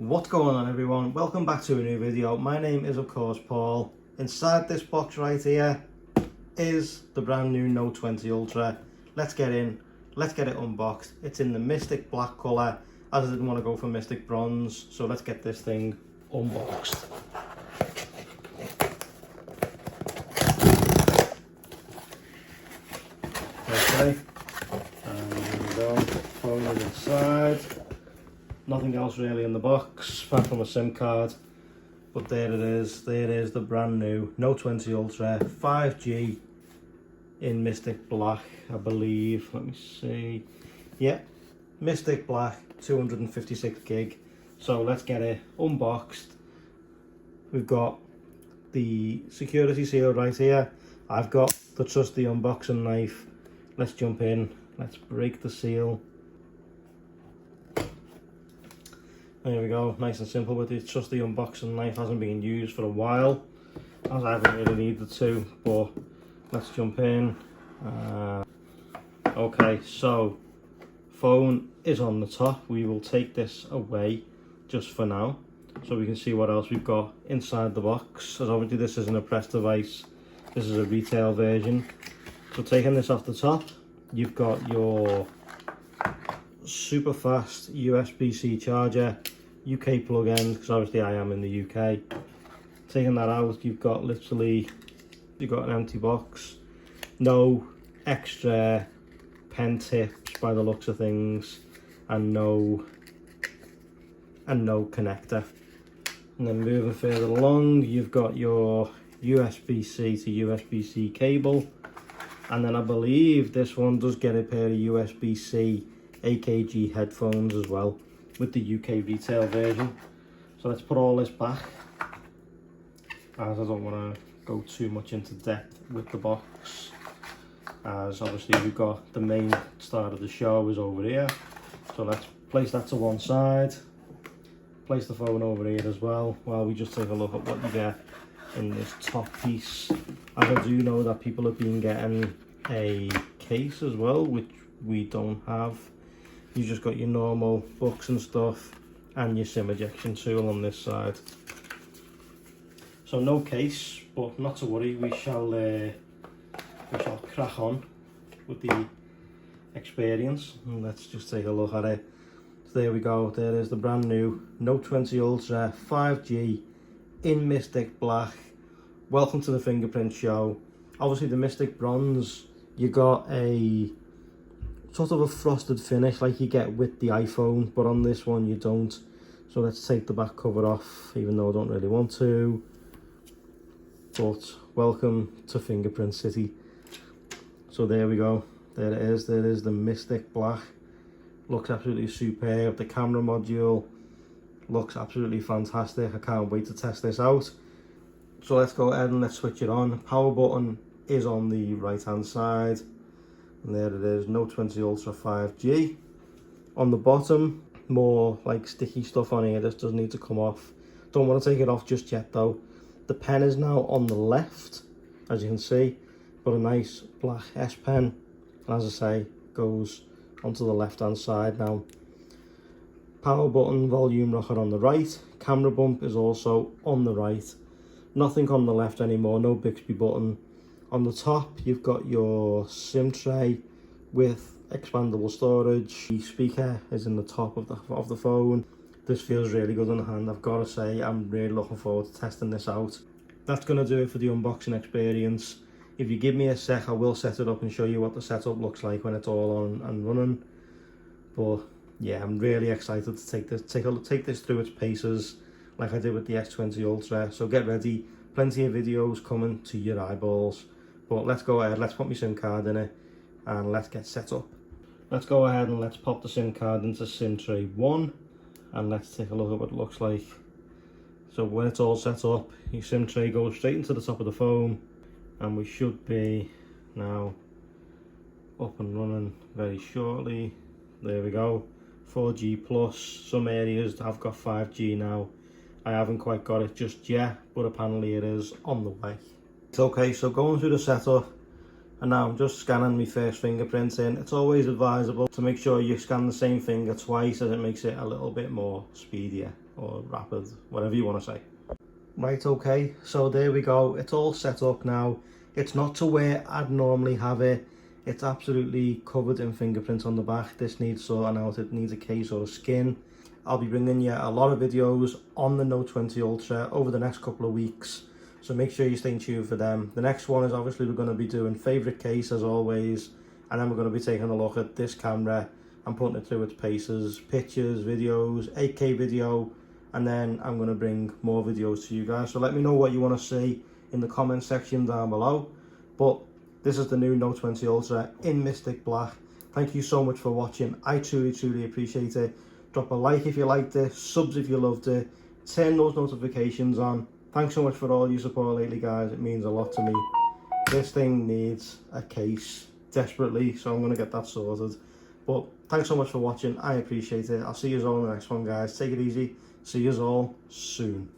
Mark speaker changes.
Speaker 1: What's going on, everyone? Welcome back to a new video. My name is of course Paul. Inside this box right here is the brand new Note 20 Ultra. Let's get in, let's get it unboxed. It's in the Mystic Black colour, as I didn't want to go for Mystic Bronze, so let's get this thing unboxed. Okay, and here we go, phone is inside. Nothing else really in the box apart from a SIM card, but there it is, the brand new Note 20 Ultra 5G in Mystic Black, I believe. Let me see, yeah, Mystic Black, 256 gig. So let's get it unboxed. We've got the security seal right here. I've got the trusty unboxing knife. Let's jump in, let's break the seal. There we go, nice and simple with the trusty unboxing knife. Hasn't been used for a while, as I haven't really needed to, but let's jump in. Okay, so phone is on the top. We will take this away just for now, so we can see what else we've got inside the box. As obviously this isn't a press device, this is a retail version. So taking this off the top, you've got your super fast USB-C charger, UK plug-in, because obviously I am in the UK. Taking that out, you've got an empty box, no extra pen tips by the looks of things, and no connector. And then moving further along, you've got your USB-C to USB-C cable, and then I believe this one does get a pair of USB-C AKG headphones as well with the UK retail version. So let's put all this back, as I don't want to go too much into depth with the box, as obviously we've got the main start of the show is over here. So let's place that to one side, place the phone over here as well, while we just take a look at what you get in this top piece. And I do know that people have been getting a case as well, which we don't have. You just got your normal books and stuff, and your SIM ejection tool on this side. So no case, but not to worry. We shall crack on with the experience, and let's just take a look at it. So there we go. There is the brand new Note 20 Ultra 5G in Mystic Black. Welcome to the fingerprint show. Obviously the Mystic Bronze, you got a sort of a frosted finish like you get with the iPhone, but on this one you don't. So let's take the back cover off, even though I don't really want to. But welcome to Fingerprint City. So there we go, there it is, there is the Mystic Black. Looks absolutely superb. The camera module looks absolutely fantastic. I can't wait to test this out. So let's go ahead and let's switch it on. Power button is on the right hand side, and there it is, Note 20 Ultra 5G. On the bottom, more like sticky stuff on here. This does need to come off. Don't want to take it off just yet though. The pen is now on the left, as you can see, but a nice black S Pen, and as I say, goes onto the left hand side now. Power button, volume rocker on the right. Camera bump is also on the right. Nothing on the left anymore, no Bixby button. On the top, you've got your SIM tray with expandable storage. The speaker is in the top of the phone. This feels really good in the hand, I've got to say. I'm really looking forward to testing this out. That's going to do it for the unboxing experience. If you give me a sec, I will set it up and show you what the setup looks like when it's all on and running. But yeah, I'm really excited to take this through its paces like I did with the S20 Ultra. So get ready, plenty of videos coming to your eyeballs. But let's go ahead, let's put my SIM card in it and let's get set up. Let's go ahead and let's pop the SIM card into SIM tray 1 and let's take a look at what it looks like. So when it's all set up, your SIM tray goes straight into the top of the phone, and we should be now up and running very shortly. There we go, 4G plus. Some areas have got 5G now. I haven't quite got it just yet, but apparently it is on the way. Okay, so going through the setup, And now I'm just scanning my first fingerprint in. It's always advisable to make sure you scan the same finger twice, as it makes it a little bit more speedier or rapid, whatever you want to say. Right, okay, so there we go. It's all set up now. It's not to where I'd normally have it. It's absolutely covered in fingerprints on the back. This needs sorting out. It needs a case or a skin. I'll be bringing you a lot of videos on the Note 20 Ultra over the next couple of weeks, so make sure you stay tuned for them. The next one is obviously we're going to be doing favourite case as always, and then we're going to be taking a look at this camera and putting it through its paces, pictures, videos, 8K video, and then I'm going to bring more videos to you guys. So let me know what you want to see in the comment section down below. But this is the new Note 20 Ultra in Mystic Black. Thank you so much for watching. I truly appreciate it. Drop a like if you liked it, subs if you loved it, turn those notifications on. Thanks so much for all your support lately, guys. It means a lot to me. This thing needs a case desperately, so I'm going to get that sorted. But thanks so much for watching. I appreciate it. I'll see you all in the next one, guys. Take it easy. See you all soon.